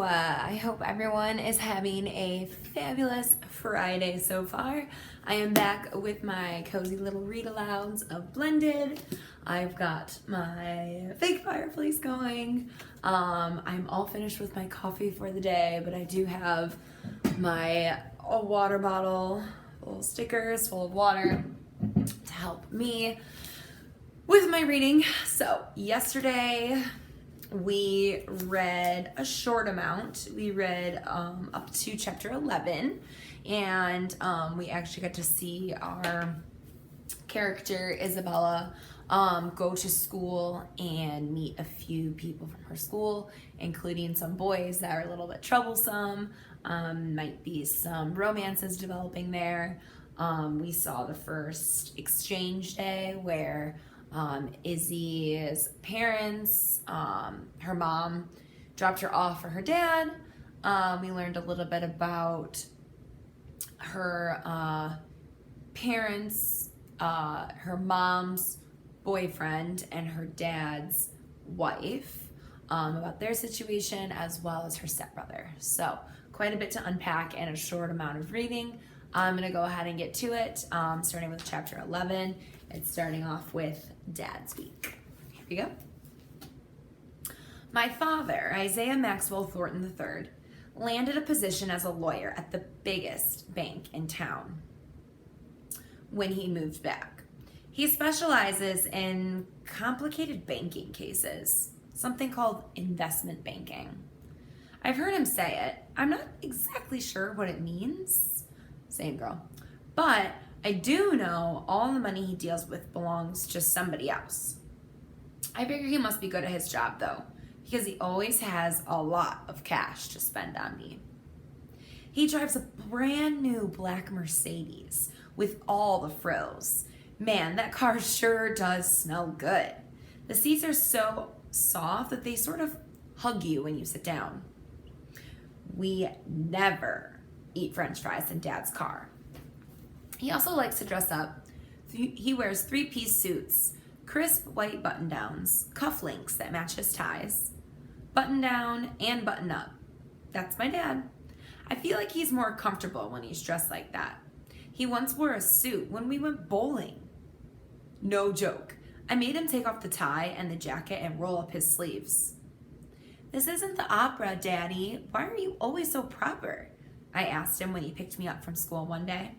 I hope everyone is having a fabulous Friday so far. I am back with my cozy little read-alouds of Blended. I've got my fake fireplace going. I'm all finished with my coffee for the day, but I do have my water bottle, little stickers full of water to help me with my reading. So yesterday we read a short amount. We read up to chapter 11, and we actually got to see our character Isabella go to school and meet a few people from her school, including some boys that are a little bit troublesome. Might be some romances developing there. We saw the first exchange day where Izzy's parents, her mom dropped her off for her dad. We learned a little bit about her parents, her mom's boyfriend and her dad's wife, about their situation, as well as her stepbrother. So quite a bit to unpack and a short amount of reading. I'm going to go ahead and get to it, starting with chapter 11. It's starting off with Dad's Week. Here we go. My father, Isaiah Maxwell Thornton III, landed a position as a lawyer at the biggest bank in town when he moved back. He specializes in complicated banking cases, something called investment banking. I've heard him say it. I'm not exactly sure what it means. Same girl. But I do know all the money he deals with belongs to somebody else. I figure he must be good at his job though, because he always has a lot of cash to spend on me. He drives a brand new black Mercedes with all the frills. Man, that car sure does smell good. The seats are so soft that they sort of hug you when you sit down. We never eat French fries in Dad's car. He also likes to dress up. He wears 3-piece suits, crisp white button-downs, cufflinks that match his ties, button-down and button-up. That's my dad. I feel like he's more comfortable when he's dressed like that. He once wore a suit when we went bowling. No joke. I made him take off the tie and the jacket and roll up his sleeves. This isn't the opera, Daddy. Why are you always so proper? I asked him when he picked me up from school one day.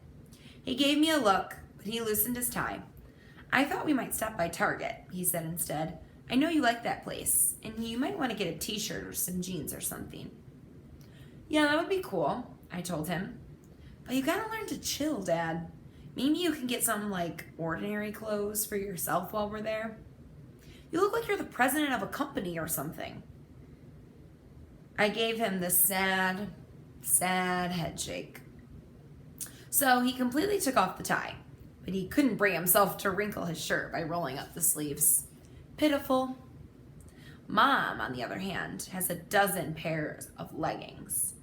He gave me a look, but he loosened his tie. I thought we might stop by Target, he said instead. I know you like that place, and you might want to get a t-shirt or some jeans or something. Yeah, that would be cool, I told him. But you gotta learn to chill, Dad. Maybe you can get some, ordinary clothes for yourself while we're there. You look like you're the president of a company or something. I gave him this sad head shake. So he completely took off the tie, but he couldn't bring himself to wrinkle his shirt by rolling up the sleeves. Pitiful. Mom, on the other hand, has a dozen pairs of leggings.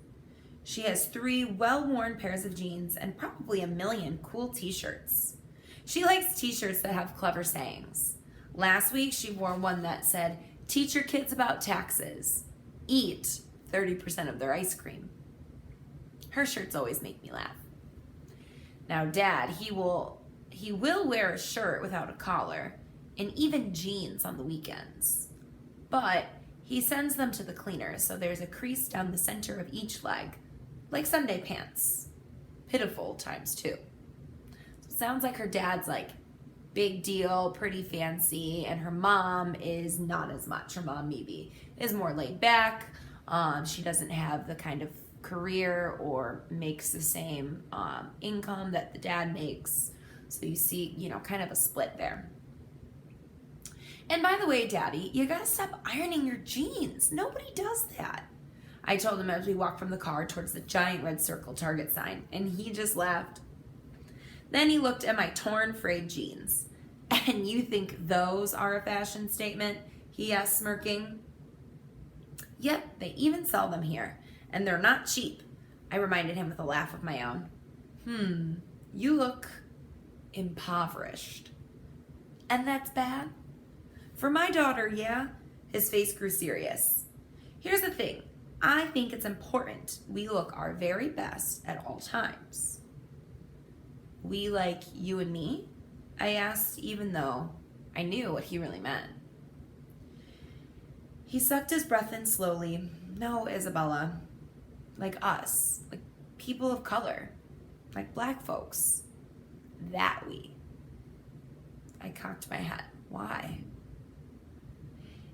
She has 3 well-worn pairs of jeans and probably a million cool t-shirts. She likes t-shirts that have clever sayings. Last week, she wore one that said, "Teach your kids about taxes. Eat 30% of their ice cream." Her shirts always make me laugh. Now, Dad, he will wear a shirt without a collar and even jeans on the weekends. But he sends them to the cleaner, so there's a crease down the center of each leg, like Sunday pants. Pitiful times 2. So sounds like her dad's big deal, pretty fancy, and her mom is not as much. Her mom maybe is more laid back. She doesn't have the kind of career or makes the same income that the dad makes. So you see, kind of a split there. And by the way, Daddy, you gotta stop ironing your jeans. Nobody does that. I told him as we walked from the car towards the giant red circle Target sign, and he just laughed. Then he looked at my torn frayed jeans. And you think those are a fashion statement? He asked, smirking. Yep, they even sell them here. And they're not cheap, I reminded him with a laugh of my own. You look impoverished. And that's bad? For my daughter, yeah. His face grew serious. Here's the thing. I think it's important we look our very best at all times. We like you and me? I asked, even though I knew what he really meant. He sucked his breath in slowly. No, Isabella. Like us. Like people of color. Like black folks. That we. I cocked my head. Why?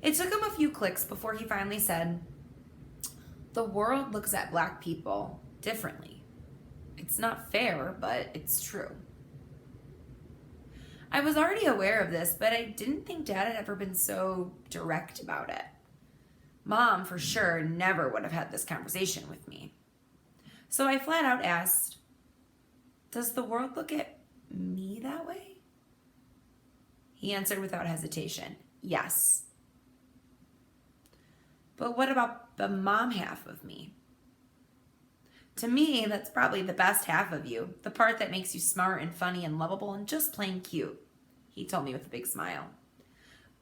It took him a few clicks before he finally said, the world looks at black people differently. It's not fair, but it's true. I was already aware of this, but I didn't think Dad had ever been so direct about it. Mom, for sure, never would have had this conversation with me. So I flat out asked, does the world look at me that way? He answered without hesitation, yes. But what about the mom half of me? To me, that's probably the best half of you, the part that makes you smart and funny and lovable and just plain cute, he told me with a big smile.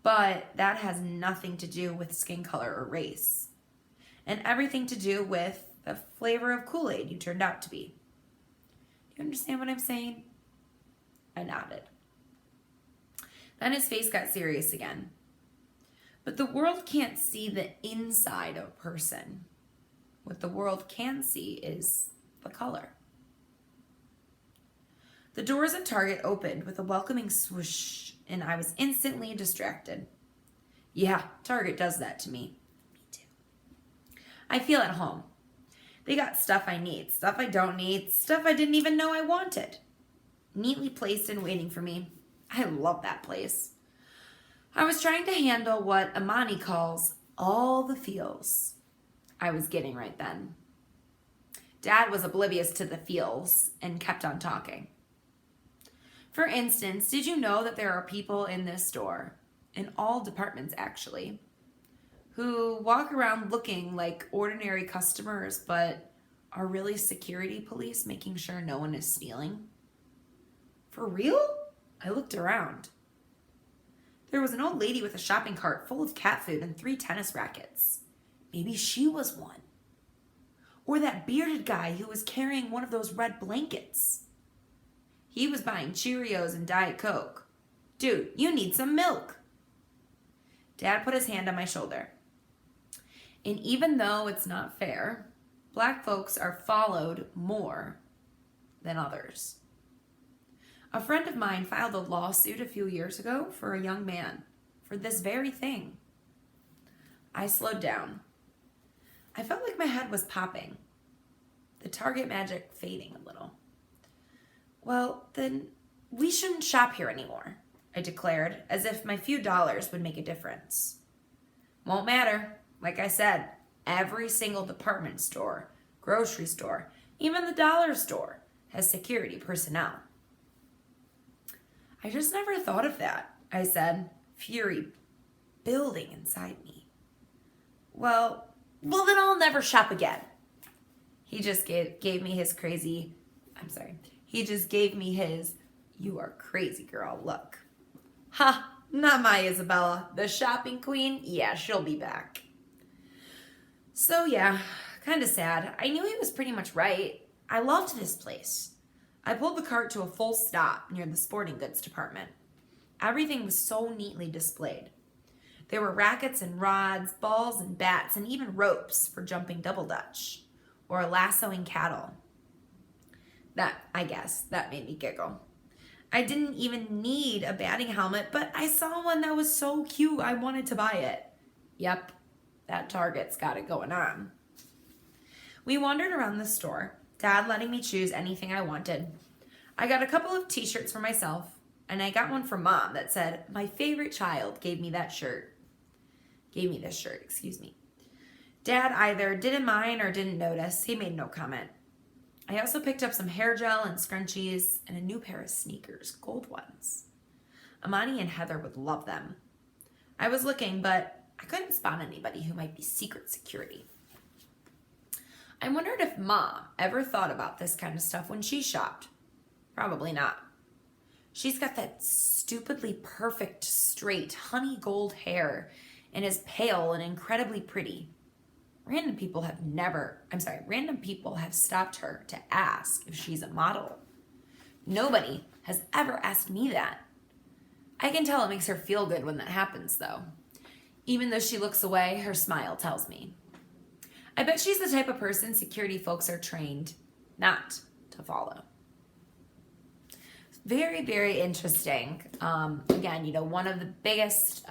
But that has nothing to do with skin color or race, and everything to do with the flavor of Kool-Aid you turned out to be. Do you understand what I'm saying? I nodded. Then his face got serious again. But the world can't see the inside of a person. What the world can see is the color. The doors at Target opened with a welcoming swoosh, and I was instantly distracted. Yeah, Target does that to me. Me too. I feel at home. They got stuff I need, stuff I don't need, stuff I didn't even know I wanted. Neatly placed and waiting for me. I love that place. I was trying to handle what Amani calls all the feels I was getting right then. Dad was oblivious to the feels and kept on talking. For instance, did you know that there are people in this store, in all departments actually, who walk around looking like ordinary customers but are really security police making sure no one is stealing? For real? I looked around. There was an old lady with a shopping cart full of cat food and 3 tennis rackets. Maybe she was one. Or that bearded guy who was carrying one of those red blankets. He was buying Cheerios and Diet Coke. Dude, you need some milk. Dad put his hand on my shoulder. And even though it's not fair, black folks are followed more than others. A friend of mine filed a lawsuit a few years ago for a young man for this very thing. I slowed down. I felt like my head was popping, the Target magic fading a little. Well, then we shouldn't shop here anymore, I declared, as if my few dollars would make a difference. Won't matter. Like I said, every single department store, grocery store, even the dollar store has security personnel. I just never thought of that, I said, fury building inside me. Well, then I'll never shop again. He just gave me his you are crazy girl look. Ha, not my Isabella. The shopping queen, yeah, she'll be back. So yeah, kind of sad. I knew he was pretty much right. I loved this place. I pulled the cart to a full stop near the sporting goods department. Everything was so neatly displayed. There were rackets and rods, balls and bats, and even ropes for jumping double dutch or lassoing cattle. That made me giggle. I didn't even need a batting helmet, but I saw one that was so cute I wanted to buy it. Yep, that Target's got it going on. We wandered around the store, Dad letting me choose anything I wanted. I got a couple of t-shirts for myself, and I got one for Mom that said, my favorite child gave me this shirt, Dad either didn't mind or didn't notice. He made no comment. I also picked up some hair gel and scrunchies and a new pair of sneakers, gold ones. Amani and Heather would love them. I was looking, but I couldn't spot anybody who might be secret security. I wondered if Mom ever thought about this kind of stuff when she shopped. Probably not. She's got that stupidly perfect, straight, honey gold hair and is pale and incredibly pretty. Random people have stopped her to ask if she's a model. Nobody has ever asked me that. I can tell it makes her feel good when that happens, though. Even though she looks away, her smile tells me. I bet she's the type of person security folks are trained not to follow. Very, very interesting. Again, one of the biggest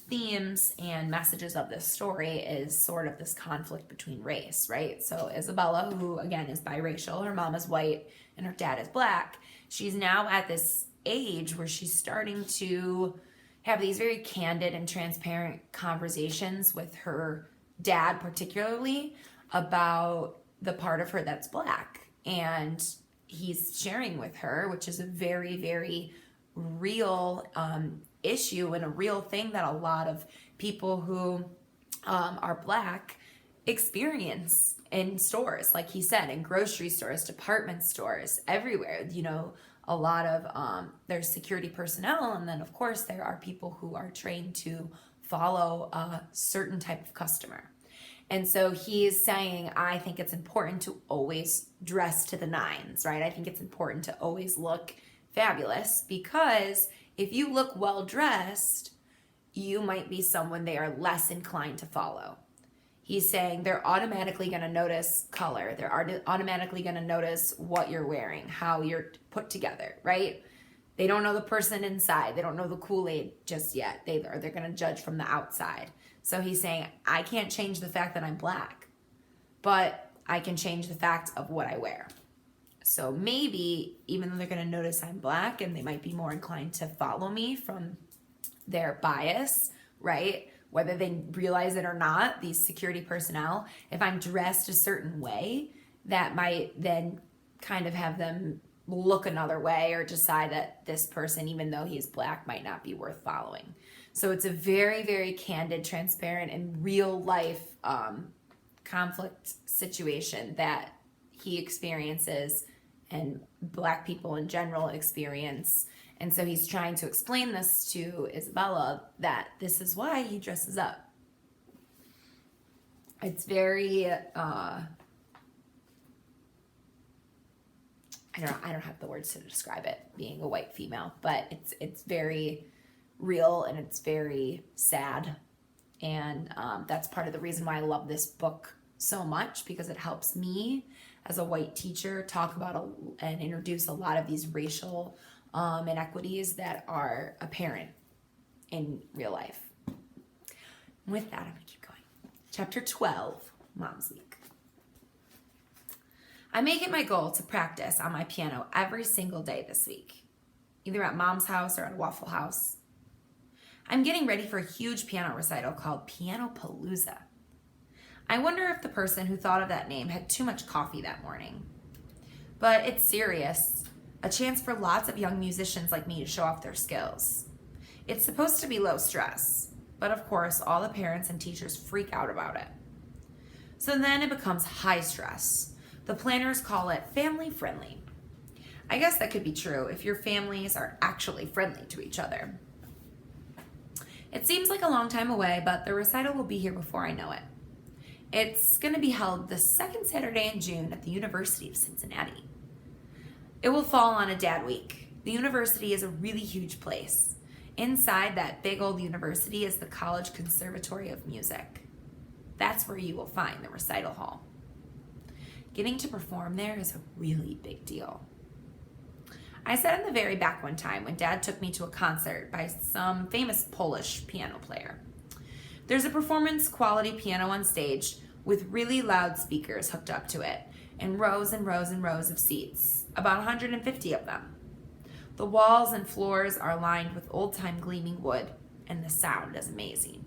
themes and messages of this story is sort of this conflict between race, right? So Isabella, who again is biracial, her mom is white and her dad is black, she's now at this age where she's starting to have these very candid and transparent conversations with her dad, particularly about the part of her that's black. And he's sharing with her, which is a very, very real issue and a real thing that a lot of people who are black experience in stores, like he said, in grocery stores, department stores, everywhere. A lot of there's security personnel, and then of course there are people who are trained to follow a certain type of customer. And so he is saying, I think it's important to always dress to the nines, right? I think it's important to always look fabulous, because if you look well dressed, you might be someone they are less inclined to follow. He's saying they're automatically going to notice color. They're automatically going to notice what you're wearing, how you're put together, right? They don't know the person inside. They don't know the Kool-Aid just yet. They're going to judge from the outside. So he's saying, I can't change the fact that I'm black, but I can change the fact of what I wear. So maybe even though they're going to notice I'm black and they might be more inclined to follow me from their bias, right? Whether they realize it or not, these security personnel, if I'm dressed a certain way, that might then kind of have them look another way or decide that this person, even though he's black, might not be worth following. So it's a very, very candid, transparent, and real life conflict situation that he experiences and black people in general experience. And so he's trying to explain this to Isabella, that this is why he dresses up. It's very, I don't have the words to describe it, being a white female, but it's very real and it's very sad. And that's part of the reason why I love this book so much, because it helps me as a white teacher talk about and introduce a lot of these racial inequities that are apparent in real life. With that, I'm going to keep going. Chapter 12, Mom's Week. I make it my goal to practice on my piano every single day this week, either at Mom's house or at Waffle House. I'm getting ready for a huge piano recital called Piano Palooza. I wonder if the person who thought of that name had too much coffee that morning. But it's serious. A chance for lots of young musicians like me to show off their skills. It's supposed to be low stress, but of course all the parents and teachers freak out about it. So then it becomes high stress. The planners call it family friendly. I guess that could be true if your families are actually friendly to each other. It seems like a long time away, but the recital will be here before I know it. It's going to be held the second Saturday in June at the University of Cincinnati. It will fall on a dad week. The university is a really huge place. Inside that big old university is the College Conservatory of Music. That's where you will find the recital hall. Getting to perform there is a really big deal. I sat in the very back one time when Dad took me to a concert by some famous Polish piano player. There's a performance quality piano on stage with really loud speakers hooked up to it, and rows and rows and rows of seats, about 150 of them. The walls and floors are lined with old-time gleaming wood, and the sound is amazing.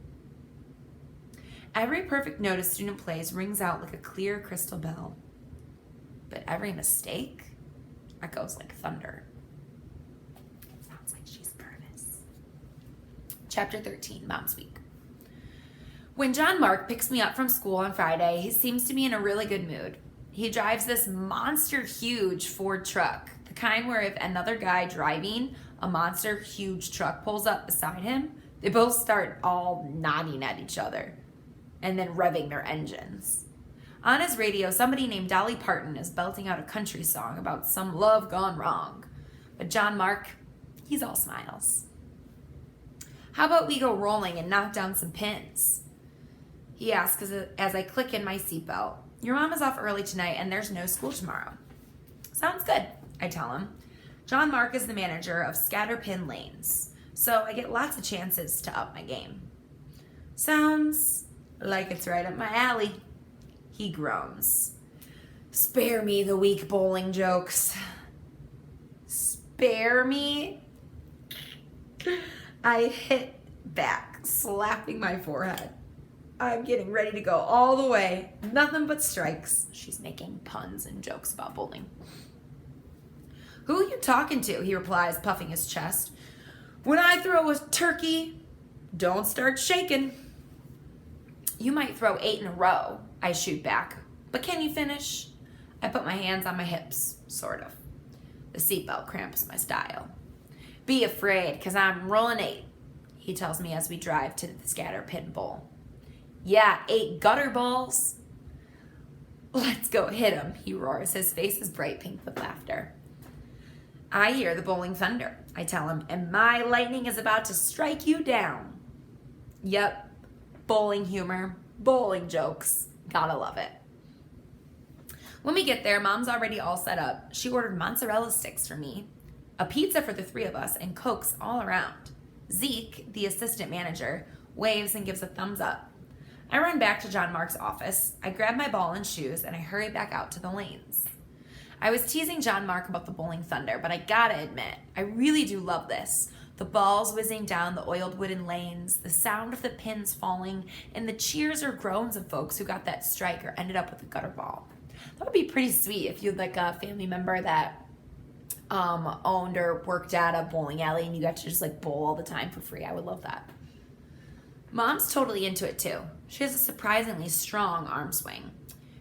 Every perfect note a student plays rings out like a clear crystal bell, but every mistake echoes like thunder. Sounds like she's nervous. Chapter 13, Mom's Week. When John Mark picks me up from school on Friday, he seems to be in a really good mood. He drives this monster huge Ford truck, the kind where if another guy driving a monster huge truck pulls up beside him, they both start all nodding at each other. and then revving their engines. On his radio, somebody named Dolly Parton is belting out a country song about some love gone wrong. But John Mark, he's all smiles. How about we go rolling and knock down some pins? He asks as I click in my seatbelt. Your mom is off early tonight and there's no school tomorrow. Sounds good, I tell him. John Mark is the manager of Scatter Pin Lanes, so I get lots of chances to up my game. Sounds like it's right up my alley. He groans. Spare me the weak bowling jokes. Spare me? I hit back, slapping my forehead. I'm getting ready to go all the way. Nothing but strikes. She's making puns and jokes about bowling. Who are you talking to? He replies, puffing his chest. When I throw a turkey, don't start shaking. You might throw 8 in a row, I shoot back. But can you finish? I put my hands on my hips, sort of. The seatbelt cramps my style. Be afraid, because I'm rolling 8, he tells me as we drive to the Scatter Pin Bowl. Yeah, 8 gutter balls. Let's go hit him, he roars. His face is bright pink with laughter. I hear the bowling thunder, I tell him, and my lightning is about to strike you down. Yep, bowling humor, bowling jokes. Gotta love it. When we get there, Mom's already all set up. She ordered mozzarella sticks for me, a pizza for the 3 of us, and Cokes all around. Zeke, the assistant manager, waves and gives a thumbs up. I run back to John Mark's office. I grab my ball and shoes, and I hurry back out to the lanes. I was teasing John Mark about the bowling thunder, but I gotta admit, I really do love this. The balls whizzing down the oiled wooden lanes, the sound of the pins falling, and the cheers or groans of folks who got that strike or ended up with a gutter ball. That would be pretty sweet if you had like a family member that owned or worked at a bowling alley and you got to just like bowl all the time for free. I would love that. Mom's totally into it too. She has a surprisingly strong arm swing.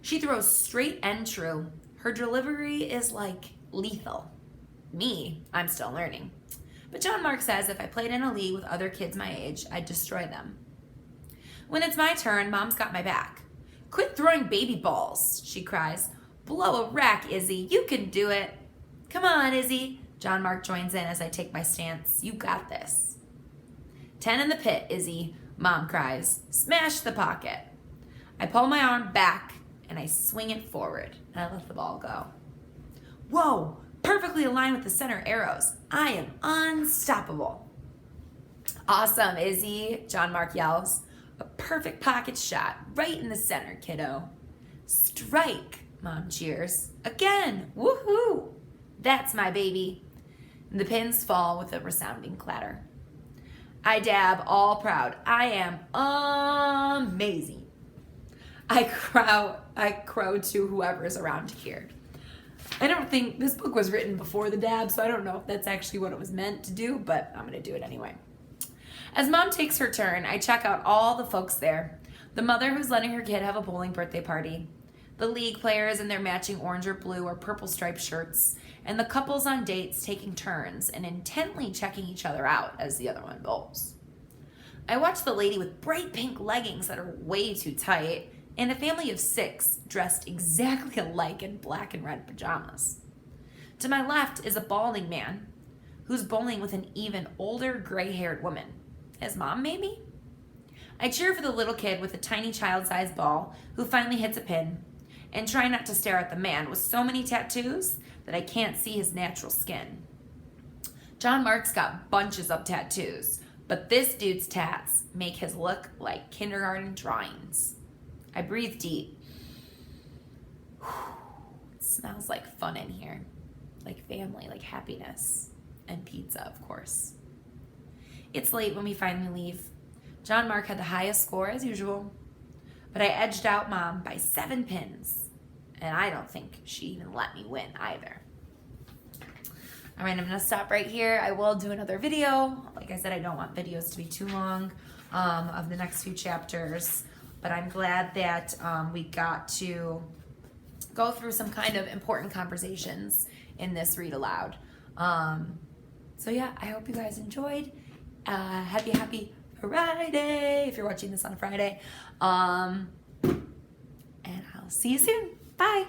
She throws straight and true. Her delivery is like lethal. Me, I'm still learning. But John Mark says if I played in a league with other kids my age, I'd destroy them. When it's my turn, Mom's got my back. Quit throwing baby balls, she cries. Blow a rack, Izzy. You can do it. Come on, Izzy. John Mark joins in as I take my stance. You got this. 10 in the pit, Izzy, Mom cries. Smash the pocket. I pull my arm back and I swing it forward and I let the ball go. Whoa, perfectly aligned with the center arrows. I am unstoppable. Awesome, Izzy, John Mark yells. A perfect pocket shot right in the center, kiddo. Strike, Mom cheers. Again, woohoo. That's my baby. And the pins fall with a resounding clatter. I dab, all proud. I am amazing. I crow to whoever's around here. I don't think this book was written before the dab, so I don't know if that's actually what it was meant to do, but I'm going to do it anyway. As Mom takes her turn, I check out all the folks there. The mother who's letting her kid have a bowling birthday party, the league players in their matching orange or blue or purple striped shirts, and the couples on dates taking turns and intently checking each other out as the other one bowls. I watch the lady with bright pink leggings that are way too tight and a family of 6 dressed exactly alike in black and red pajamas. To my left is a balding man who's bowling with an even older gray-haired woman. His mom, maybe? I cheer for the little kid with a tiny child-sized ball who finally hits a pin and try not to stare at the man with so many tattoos that I can't see his natural skin. John Mark's got bunches of tattoos, but this dude's tats make his look like kindergarten drawings. I breathe deep. It smells like fun in here, like family, like happiness, and pizza, of course. It's late when we finally leave. John Mark had the highest score as usual, but I edged out Mom by 7 pins, and I don't think she even let me win either. All right, I'm gonna stop right here. I will do another video. Like I said, I don't want videos to be too long of the next few chapters, but I'm glad that we got to go through some kind of important conversations in this read aloud. So yeah, I hope you guys enjoyed. Happy Friday, if you're watching this on a Friday. And I'll see you soon. Bye.